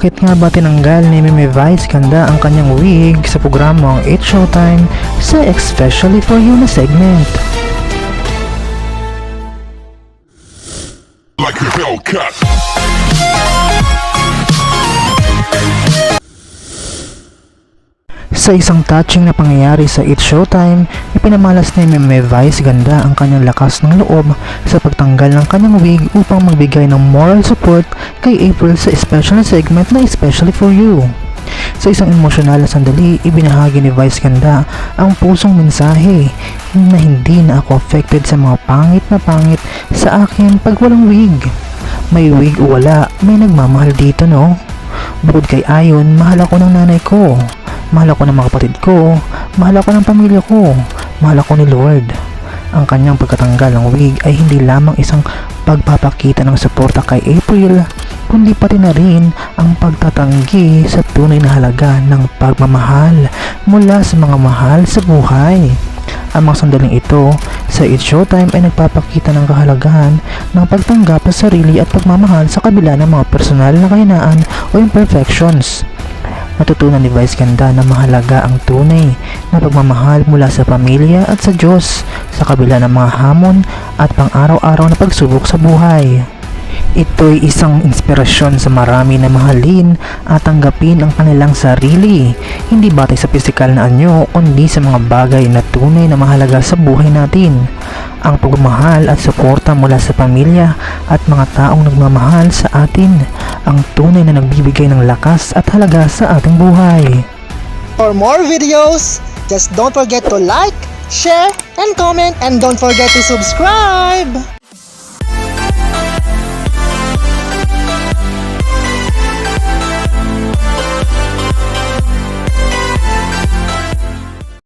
Bakit nga ba tinanggal ni Meme Vice Ganda ang kanyang wig sa programang It's Showtime sa Especially For You na segment? Like a Hellcat. Sa isang touching na pangyayari sa It's Showtime, ipinamalas ni Meme Vice Ganda ang kanyang lakas ng loob sa pagtanggal ng kanyang wig upang magbigay ng moral support kay April sa special segment na Especially For You. Sa isang emosyonal na sandali, ibinahagi ni Vice Ganda ang pusong mensahe na hindi na ako affected sa mga pangit sa akin pag walang wig. May wig o wala, may nagmamahal dito, no? Bukod kay Ayon, mahal ako ng nanay ko. Mahal ako ng mga kapatid ko, mahal ako ng pamilya ko, mahal ako ni Lord. Ang kanyang pagkatanggal ng wig ay hindi lamang isang pagpapakita ng suporta kay April, kundi pati na rin ang pagtatanggi sa tunay na halaga ng pagmamahal mula sa mga mahal sa buhay. Ang mga sandaling ito sa It's Showtime ay nagpapakita ng kahalagahan ng pagtanggap sa sarili at pagmamahal sa kabila ng mga personal na kahinaan o imperfections. Natutunan ni Vice Ganda na mahalaga ang tunay na pagmamahal mula sa pamilya at sa Diyos sa kabila ng mga hamon at pang-araw-araw na pagsubok sa buhay. Ito'y isang inspirasyon sa marami na mahalin at tanggapin ang kanilang sarili, hindi batay sa pisikal na anyo kundi sa mga bagay na tunay na mahalaga sa buhay natin. Ang pagmamahal at suporta mula sa pamilya at mga taong nagmamahal sa atin, ang tunay na nagbibigay ng lakas at halaga sa ating buhay. For more videos, just don't forget to like, share, and comment, and don't forget to subscribe!